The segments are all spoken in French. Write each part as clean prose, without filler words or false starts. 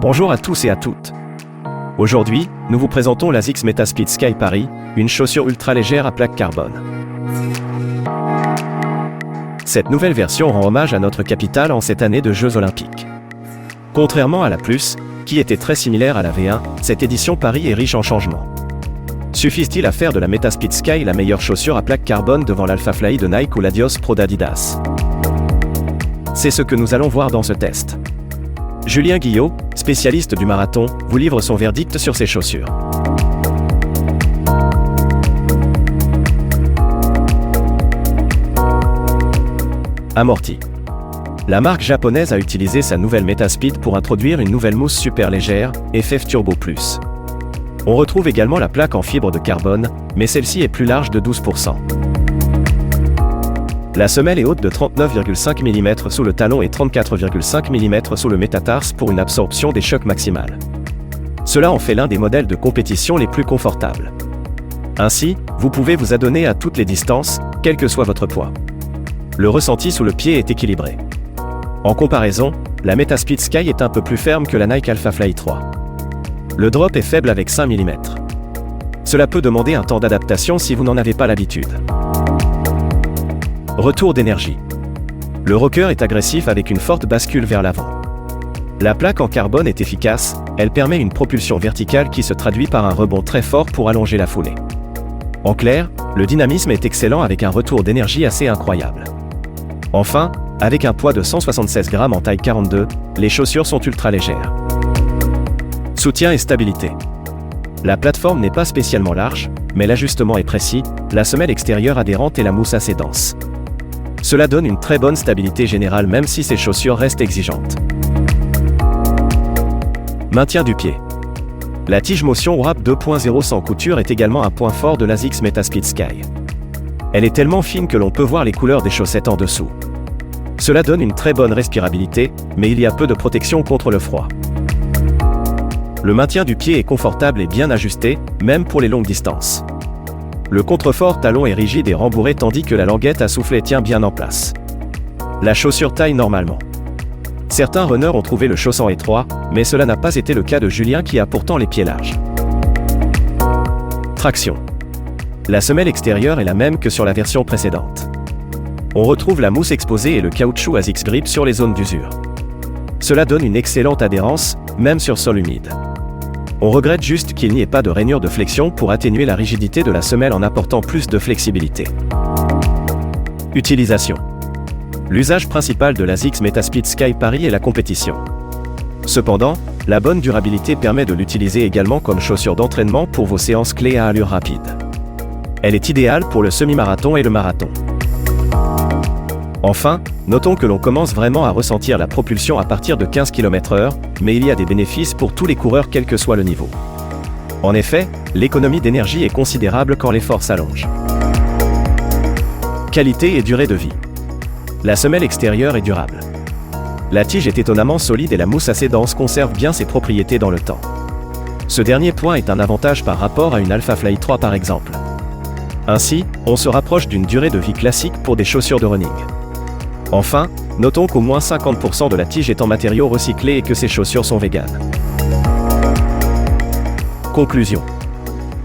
Bonjour à tous et à toutes. Aujourd'hui, nous vous présentons l'ASICS Metaspeed Sky Paris, une chaussure ultra légère à plaque carbone. Cette nouvelle version rend hommage à notre capitale en cette année de Jeux Olympiques. Contrairement à la Plus, qui était très similaire à la V1, cette édition Paris est riche en changements. Suffise-t-il à faire de la Metaspeed Sky la meilleure chaussure à plaque carbone devant l'Alpha Fly de Nike ou l'Adios Pro d'Adidas? C'est ce que nous allons voir dans ce test. Julien Guillot, spécialiste du marathon, vous livre son verdict sur ces chaussures. Amorti. La marque japonaise a utilisé sa nouvelle Metaspeed pour introduire une nouvelle mousse super légère, FF Turbo Plus. On retrouve également la plaque en fibre de carbone, mais celle-ci est plus large de 12%. La semelle est haute de 39,5 mm sous le talon et 34,5 mm sous le métatarse pour une absorption des chocs maximale. Cela en fait l'un des modèles de compétition les plus confortables. Ainsi, vous pouvez vous adonner à toutes les distances, quel que soit votre poids. Le ressenti sous le pied est équilibré. En comparaison, la Metaspeed Sky est un peu plus ferme que la Nike Alpha Fly 3. Le drop est faible avec 5 mm. Cela peut demander un temps d'adaptation si vous n'en avez pas l'habitude. Retour d'énergie. Le rocker est agressif avec une forte bascule vers l'avant. La plaque en carbone est efficace, elle permet une propulsion verticale qui se traduit par un rebond très fort pour allonger la foulée. En clair, le dynamisme est excellent avec un retour d'énergie assez incroyable. Enfin, avec un poids de 176 grammes en taille 42, les chaussures sont ultra légères. Soutien et stabilité. La plateforme n'est pas spécialement large, mais l'ajustement est précis, la semelle extérieure adhérente et la mousse assez dense. Cela donne une très bonne stabilité générale même si ces chaussures restent exigeantes. Maintien du pied. La tige Motion Wrap 2.0 sans couture est également un point fort de l'ASICS Metaspeed Sky. Elle est tellement fine que l'on peut voir les couleurs des chaussettes en dessous. Cela donne une très bonne respirabilité, mais il y a peu de protection contre le froid. Le maintien du pied est confortable et bien ajusté, même pour les longues distances. Le contrefort talon est rigide et rembourré tandis que la languette à soufflet tient bien en place. La chaussure taille normalement. Certains runners ont trouvé le chaussant étroit, mais cela n'a pas été le cas de Julien qui a pourtant les pieds larges. Traction. La semelle extérieure est la même que sur la version précédente. On retrouve la mousse exposée et le caoutchouc ASICS Grip sur les zones d'usure. Cela donne une excellente adhérence, même sur sol humide. On regrette juste qu'il n'y ait pas de rainure de flexion pour atténuer la rigidité de la semelle en apportant plus de flexibilité. Utilisation. L'usage principal de l'ASICS Metaspeed Sky Paris est la compétition. Cependant, la bonne durabilité permet de l'utiliser également comme chaussure d'entraînement pour vos séances clés à allure rapide. Elle est idéale pour le semi-marathon et le marathon. Enfin, notons que l'on commence vraiment à ressentir la propulsion à partir de 15 km/h, mais il y a des bénéfices pour tous les coureurs quel que soit le niveau. En effet, l'économie d'énergie est considérable quand l'effort s'allonge. Qualité et durée de vie. La semelle extérieure est durable. La tige est étonnamment solide et la mousse assez dense conserve bien ses propriétés dans le temps. Ce dernier point est un avantage par rapport à une Alpha Fly 3 par exemple. Ainsi, on se rapproche d'une durée de vie classique pour des chaussures de running. Enfin, notons qu'au moins 50% de la tige est en matériaux recyclés et que ces chaussures sont véganes. Conclusion.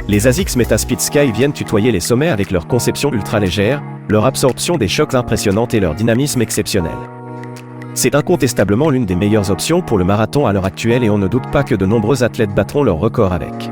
Les ASICS Metaspeed Sky viennent tutoyer les sommets avec leur conception ultra légère, leur absorption des chocs impressionnante et leur dynamisme exceptionnel. C'est incontestablement l'une des meilleures options pour le marathon à l'heure actuelle et on ne doute pas que de nombreux athlètes battront leur record avec.